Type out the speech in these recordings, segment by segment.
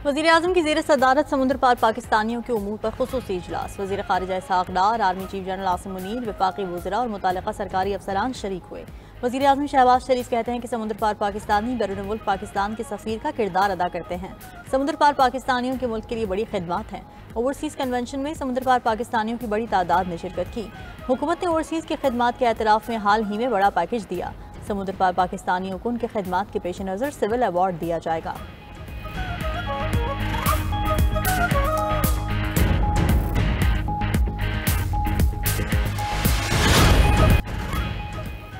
वज़ीर-ए-आज़म की ज़ेर सदारत समुद्र पार पाकिस्तानियों के उमूर पर खुसूसी इजलास। वज़ीर ख़ारिजा Ishaq Dar, army chief general Asim Munir, वफ़ाक़ी वज़रा और मुतल्लिक़ा सरकारी अफसरान शरीक हुए। वज़ीर-ए-आज़म शहबाज शरीफ कहते हैं कि समुद्र पार पाकिस्तानी बैरून मुल्क पाकिस्तान के सफ़ीर का किरदार अदा करते हैं। समुद्र पार पाकिस्तानियों के मुल्क के लिए बड़ी खिदमत हैं। ओवरसीज़ कन्वेंशन में समुद्र पार पाकिस्तानियों की बड़ी तादाद ने शिरकत की। हुकूमत ने ओवरसीज़ की खिदमत के एतराफ़ में हाल ही में बड़ा पैकेज दिया। समुद्र पार पाकिस्तानियों को उनकी खिदमत के पेश नज़र सिविल अवार्ड दिया जाएगा।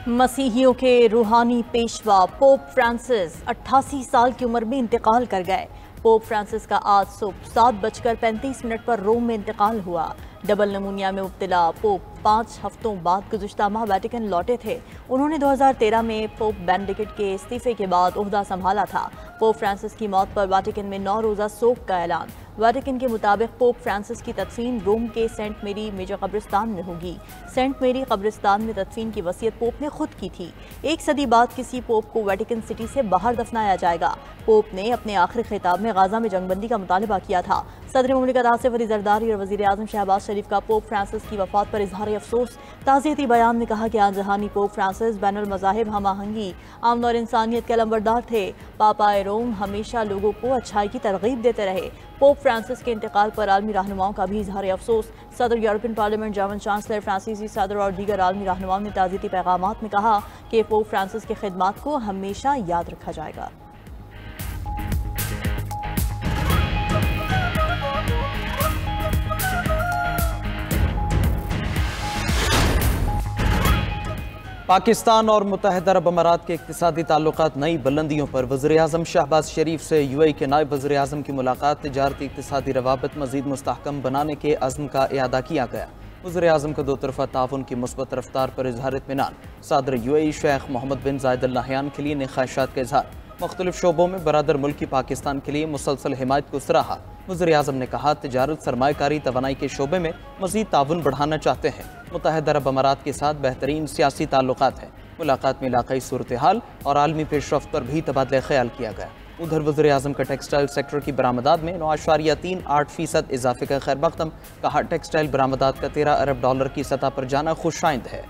मसीहियों के रूहानी पेशवा पोप फ्रांसिस 88 साल की उम्र में इंतकाल कर गए। पोप फ्रांसिस का आज सुबह 7:35 पर रोम में इंतकाल हुआ। डबल नमूनिया में मुब्तला पोप 5 हफ्तों बाद गुज़िश्ता माह वेटिकन लौटे थे। उन्होंने 2013 में पोप बेनेडिक्ट के इस्तीफे के बाद ओहदा संभाला था। पोप फ्रांसिस की मौत पर वेटिकन में 9 रोज़ा सोग का ऐलान। वेटिकन के मुताबिक पोप फ्रांसिस की तदफीन रोम के सेंट मेरी मेजर कब्रिस्तान में होगी। सेंट मेरी कब्रिस्तान में तदफीन की वसीयत पोप ने खुद की थी। 1 सदी बाद किसी पोप को वेटिकन सिटी से बाहर दफनाया जाएगा। पोप ने अपने आखिरी खिताब में गाजा में जंगबंदी का मुतालबा किया था। सदर मुमलिकत आसिफ अली जरदारी और वज़ीर-ए-आज़म शहबाज शरीफ का पोप फ्रांसिस की वफात पर इजहार अफसोस। ताज़ियती बयान में कहा कि आजहानी पोप फ्रांसिस बैनुल मज़ाहिब हम आहंगी, अमन और इंसानियत के लंबरदार थे। पापा रोम हमेशा लोगों को अच्छाई की तरगीब देते रहे। पोप फ्रांसिस के इंतकाल पर आलमी रहनुमाओं का भी इजहार अफसोस। सदर यूरोपियन पार्लियामेंट, जर्मन चांसलर, फ्रांसीसी सदर और दीगर आलमी रहनुमाओं ने ताज़ियती पैगामात में कहा कि पोप फ्रांसिस की खिदमत को हमेशा याद रखा जाएगा। पाकिस्तान और मुत्तहिदा अरब अमारात के इक़्तिसादी ताल्लुकात नई बुलंदियों पर। वज़ीर-ए-आज़म शहबाज शरीफ से यूएई के नायब वज़ीर-ए-आज़म की मुलाकात। तिजारती इक़्तिसादी रवाबत मज़ीद मुस्तहकम बनाने के अज़्म का इआदा किया गया। वज़ीर-ए-आज़म को दो तरफ़ा ताउन की मुस्बत रफ्तार पर इज़हार इत्मीनान। सदर यूएई शेख मोहम्मद बिन ज़ायद अल नहयान के लिए ख्वाहिशात का इज़हार। मुख्तलिफ शोबों में बरादर मुल्की पाकिस्तान के लिए मुसलसल हिमायत को सराहा। वज़ीर-ए-आज़म ने कहा, तिजारत, सरमायाकारी, तवानाई के शोबे में मज़ीद ताउन बढ़ाना चाहते हैं। मुत्तहिदा अरब अमारात के साथ बेहतरीन सियासी ताल्लुकात हैं। मुलाकात में इलाक़ाई सूरत हाल और आलमी पेशरफ्त पर भी तबादला ख्याल किया गया। उधर वज़ीर-ए-आज़म का टेक्सटाइल सेक्टर की बरामदात में 9.38% इजाफे का खैर मक़दम। कहा, टेक्सटाइल बरामदात का $13 अरब की सतह पर जाना खुशाइंद है।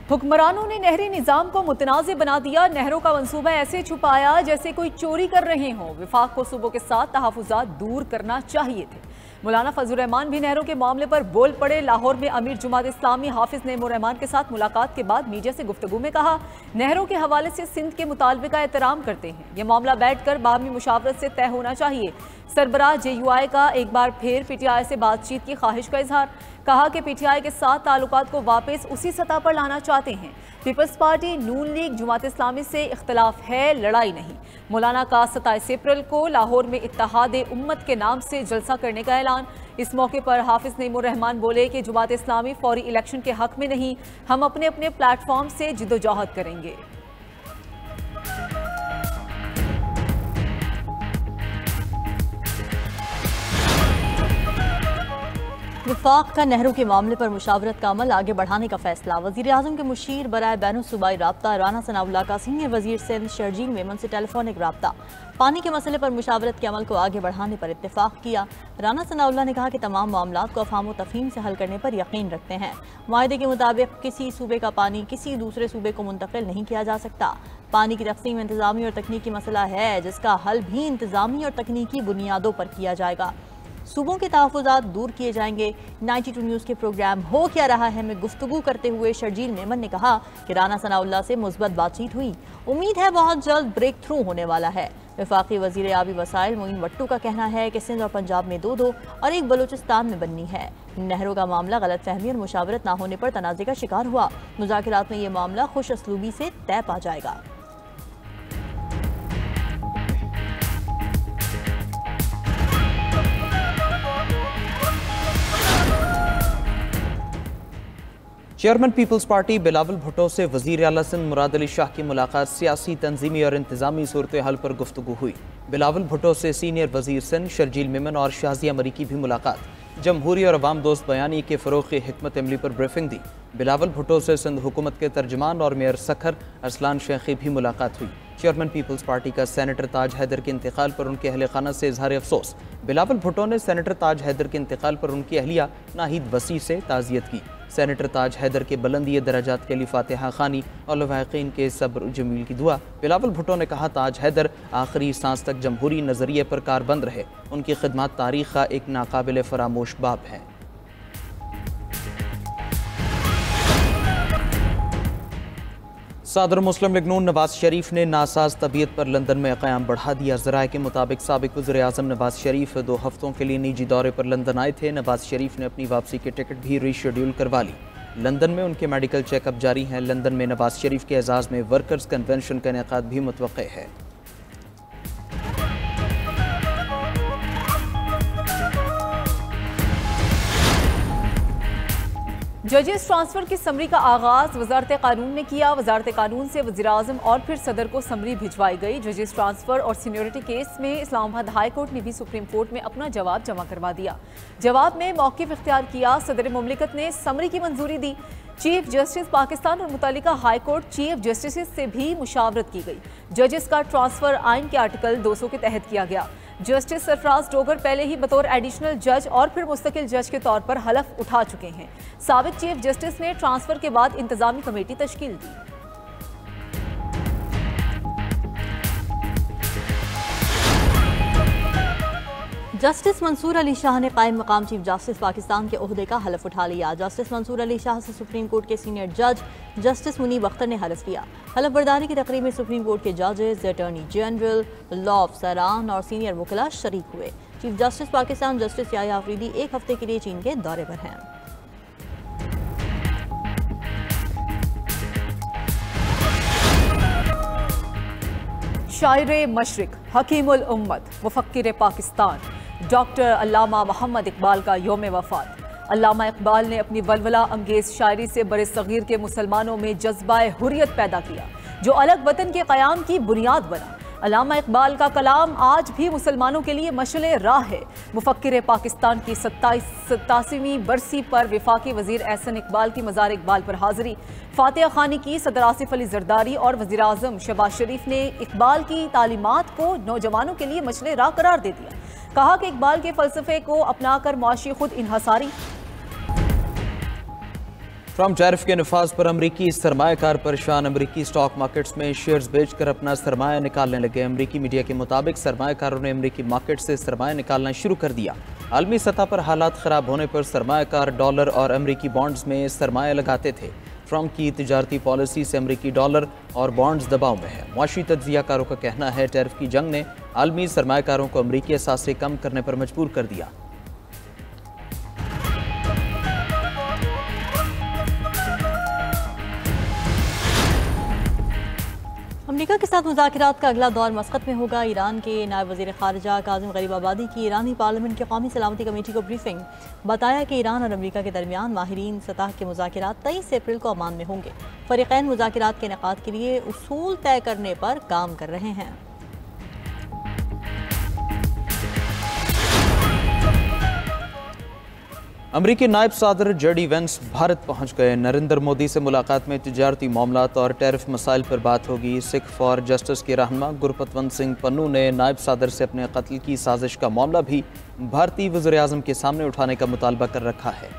हुक्मरानों ने नहरी निज़ाम को मुतनाज़ बना दिया। नहरों का मंसूबा ऐसे छुपाया जैसे कोई चोरी कर रहे हों। विफाक को सूबों के साथ तहफ़्फ़ुज़ात दूर करना चाहिए थे। मौलाना फजल रहमान भी नहरों के मामले पर बोल पड़े। लाहौर में अमीर जुमात इस्लामी हाफिज नईमुर रहमान के साथ मुलाकात के बाद मीडिया से गुफ्तगू में कहा, नहरों के हवाले से सिंध के मुतालबे का एहतराम करते हैं। यह मामला बैठ कर बाहमी मुशावरत से तय होना चाहिए। सरबराह JUI का एक बार फिर PTI से बातचीत की ख्वाहिश का इजहार। कहा कि PTI के साथ ताल्लुकात को वापस उसी सतह पर लाना चाहते हैं। पीपल्स पार्टी, नून लीग, जुमात इस्लामी से इख्तलाफ है, लड़ाई नहीं। मौलाना का 27 अप्रैल को लाहौर में इत्तेहाद उम्मत के नाम से जलसा करने का ऐलान। इस मौके पर हाफिज नईमुर रहमान बोले कि जुमात इस्लामी फौरी इलेक्शन के हक में नहीं, हम अपने अपने प्लेटफॉर्म से जिद्दोजहद करेंगे। वफाक का नहरों के मामले पर मुशावरत का अमल आगे बढ़ाने का फैसला। वज़ीर-ए-आज़म के मुशीर बराए बैनुल सूबाई राब्ता राना सनाउल्लाह का सीनियर वज़ीर सिंध शर्जील मेमन से टेलीफोनिक राब्ता। पानी के मसले पर मुशावरत के अमल को आगे बढ़ाने पर इत्तेफाक किया। राना सनाउल्लाह ने कहा कि तमाम मामलात को अफ़हाम व तफ़हीम से हल करने पर यकीन रखते हैं। मुआहदे के मुताबिक किसी सूबे का पानी किसी दूसरे सूबे को मुंतकिल नहीं किया जा सकता। पानी की तकसीम इंतज़ामी और तकनीकी मसला है, जिसका हल भी इंतज़ामी और तकनीकी बुनियादों पर किया जाएगा। सूबों के तहफ़्फ़ुज़ात दूर किए जाएंगे। 92 न्यूज़ के प्रोग्राम हो क्या रहा है में गुफ्तगू करते हुए शर्जील मेमन ने कहा कि राना सनाउल्लाह से मुस्बत बातचीत हुई। उम्मीद है बहुत जल्द ब्रेक थ्रू होने वाला है। वफाकी वज़ीर आबी वसाइल मोइन वट्टू का कहना है कि सिंध और पंजाब में 2-2 और एक बलूचिस्तान में बननी है। नहरों का मामला गलत फहमी और मुशावरत ना होने पर तनाज़े का शिकार हुआ। मुज़ाकिरात में ये मामला खुश असलूबी से तय पा जाएगा। चेयरमैन पीपल्स पार्टी बिलावल भुट्टो से वज़ीर आला सिंध मुराद अली शाह की मुलाकात। सियासी, तंजीमी और इंतजामी सूरत हाल पर गुफ्तगू हुई। बिलावल भुट्टो से सीनियर वज़ीर सिंध शर्जील मेमन और शाजिया मरी की भी मुलाकात। जमहूरी और अवाम दोस्त बयानी के फ़रोग़ की हिकमत अमली पर ब्रीफिंग दी। बिलावल भुट्टो से सिंध हुकूमत के तर्जमान और मेयर सखर अरसलान शेख की भी मुलाकात हुई। चेयरमैन पीपल्स पार्टी का सेनेटर ताज हैदर के इंतकाल पर उनके अहल खाना से इजहार अफसोस। बिलावल भुट्टो ने सेनेटर ताज हैदर के इंतकाल पर उनकी अहलिया नाहिद वसी से ताज़ियत की। सेनेटर ताज हैदर के बुलंदी दराजात के लिए फातिहा खानी और लवाहिकीन के सब्र जमील की दुआ। बिलावल भुट्टो ने कहा, ताज हैदर आखिरी सांस तक जमहूरी नज़रिए पर कारबंद रहे। उनकी खिदमत तारीख़ का एक नाकाबिल फरामोश बाब है। सदर मुस्लिम लीग नून नवाज शरीफ ने नासाज तबीयत पर लंदन में क़याम बढ़ा दिया। ज़राए के मुताबिक साबिक़ वज़ीर आज़म नवाज शरीफ 2 हफ्तों के लिए निजी दौरे पर लंदन आए थे। नवाज शरीफ ने अपनी वापसी की टिकट भी रीशेड्यूल करवा ली। लंदन में उनके मेडिकल चेकअप जारी हैं। लंदन में नवाज शरीफ के एजाज़ में वर्कर्स कन्वेंशन का इनेकाद भी मुतवक्के है। जजेस ट्रांसफर की समरी का आगाज वजारत कानून ने किया। वजारत कानून से वज़ीर आज़म और फिर सदर को समरी भिजवाई गई। जजेस ट्रांसफर और सीनियरिटी केस में इस्लामाबाद हाई कोर्ट ने भी सुप्रीम कोर्ट में अपना जवाब जमा करवा दिया। जवाब में मौक़िफ़ इख्तियार किया। सदर मुमलिकत ने समरी की मंजूरी दी। चीफ जस्टिस पाकिस्तान और मुतल्लिका हाई कोर्ट चीफ जस्टिस से भी मुशावरत की गई। जजेस का ट्रांसफर आइन के आर्टिकल 200 के तहत किया गया। जस्टिस सरफराज डोगर पहले ही बतौर एडिशनल जज और फिर मुस्तकिल जज के तौर पर हलफ उठा चुके हैं। साबिक चीफ जस्टिस ने ट्रांसफर के बाद इंतजामी कमेटी तश्कील दी। जस्टिस मंसूर अली शाह ने कायम मकाम चीफ जस्टिस पाकिस्तान के ओहदे का हलफ उठा लिया। जस्टिस मंसूर अली शाह से सुप्रीम कोर्ट के सीनियर जज जस्टिस मुनीब अख्तर ने हलफ लिया। हलफ बर्दारी की तकरीब में सुप्रीम कोर्ट के जजेस, अटॉर्नी जनरल, लॉ अफसरान और सीनियर वकला शरीक हुए। Chief justice Pakistan justice Yahya Afridi 1 हफ्ते के लिए चीन के दौरे पर हैं। शायर मशरिक, हकीमुल उम्मत, मुफक्किर पाकिस्तान डॉक्टर अल्लामा मोहम्मद इकबाल का यौम वफ़ात। अल्लामा इकबाल ने अपनी वलवला अंगेज शायरी से बरे सगीर के मुसलमानों में जज्बा हुर्रियत पैदा किया, जो अलग वतन के क़याम की बुनियाद बना। अल्लामा इकबाल का कलाम आज भी मुसलमानों के लिए मशअल राह है। मुफक्किर पाकिस्तान की 87वीं बरसी पर वफाकी वज़ीर एहसन इकबाल की मज़ार इकबाल पर हाज़िरी। फातिहा खानी की सदर आसिफ अली जरदारी और वज़ीर आज़म शहबाज शरीफ ने इकबाल की तालीमात को नौजवानों के लिए मशअल राह करार दे दिया। कहा कि इकबाल के फ़लसफ़े को अपनाकर मुआशी खुद इन्हसारी। ट्रम्प टैरिफ के नफाज पर अमरीकी सरमायाकार परेशान। अमरीकी स्टॉक मार्केट्स में शेयर्स बेचकर अपना सरमाया निकालने लगे। अमरीकी मीडिया के मुताबिक सरमायाकारों ने अमरीकी मार्केट से सरमाया निकालना शुरू कर दिया। आलमी सतह पर हालात ख़राब होने पर सरमायाकार डॉलर और अमरीकी बॉन्ड्स में सरमाया लगाते थे। ट्रम्प की तिजारती पॉलिसी से अमरीकी डॉलर और बॉन्ड्स दबाव में है। मुआशी तज्ज़ियाकारों का कहना है टैरिफ की जंग ने आलमी सरमायाकारों को अमरीकी असासे कम करने पर मजबूर कर दिया। अमेरिका के साथ मुज़ाकरात का अगला दौर मस्कत में होगा। ईरान के नायब वज़ीर ख़ारिजा काज़िम गरीबाबादी की ईरानी पार्लियामेंट की कौमी सलामती कमेटी को ब्रीफिंग। बताया कि ईरान और अमेरिका के दरमियान माहिरीन सतह के मुज़ाकरात 23 अप्रैल को अमान में होंगे। फ़रीक़ैन मुज़ाकरात के इनेकाद के लिए उसूल तय करने पर काम कर रहे हैं। अमरीकी नायब सदर जेडी वेंस भारत पहुंच गए। नरेंद्र मोदी से मुलाकात में तिजारती मामलात और टैरिफ मसाइल पर बात होगी। सिख फॉर जस्टिस के रहनुमा गुरपतवंत सिंह पन्नू ने नायब सदर से अपने कत्ल की साजिश का मामला भी भारतीय वज़ीर आज़म के सामने उठाने का मुतालबा कर रखा है।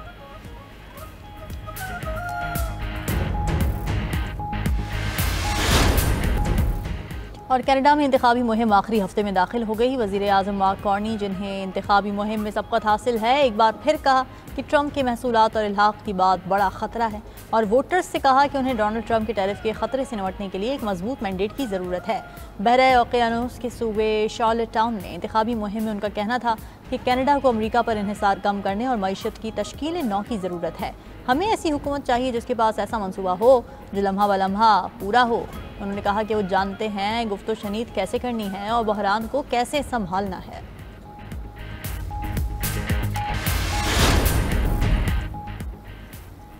और कनाडा में इंतखाबी मुहिम आखिरी हफ्ते में दाखिल हो गई। वज़ीर आज़म मार्क कार्नी, जिन्हें इंतखाबी मुहिम में सबकत हासिल है, एक बार फिर कहा कि ट्रंप के महसूलात और इल्हाक की बात बड़ा ख़तरा है और वोटर्स से कहा कि उन्हें डोनाल्ड ट्रंप के टैरिफ के ख़तरे से निपटने के लिए एक मजबूत मैंडेट की ज़रूरत है। बहरे ओकियानूस के सूबे शार्लेट टाउन में इंतखाबी मुहिम में उनका कहना था कि कनाडा को अमरीका पर इन्हिसार कम करने और मईशत की तश्कील नौ की ज़रूरत है। हमें ऐसी हुकूमत चाहिए जिसके पास ऐसा मनसूबा हो जो लम्हा ब लम्हा पूरा हो। उन्होंने कहा कि वो जानते हैं गुफ्तो शनीद कैसे करनी है और बहरान को कैसे संभालना है।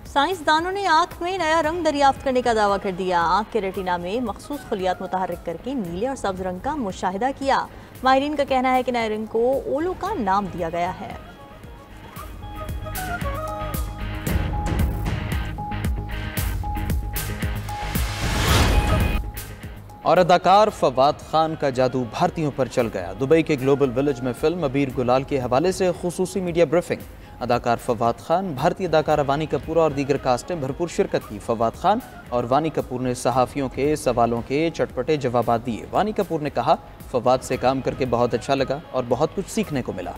साइंसदानों ने आँख में नया रंग दरियाफ्त करने का दावा कर दिया। आँख के रेटिना में मखसूस खलियात मुतहर्रिक करके नीले और सब्ज रंग का मुशाहिदा किया। माहिरीन का कहना है कि नए रंग को ओलो का नाम दिया गया है। और अदाकार फवाद खान का जादू भारतीयों पर चल गया। दुबई के ग्लोबल विलेज में फिल्म अबीर गुलाल के हवाले से खुसूसी मीडिया ब्रीफिंग। अदाकार फवाद खान, भारतीय अदाकारा वानी कपूर और दीगर कास्ट ने भरपूर शिरकत की। फवाद खान और वानी कपूर ने सहाफ़ियों के सवालों के चटपटे जवाब दिए। वानी कपूर ने कहा, फवाद से काम करके बहुत अच्छा लगा और बहुत कुछ सीखने को मिला।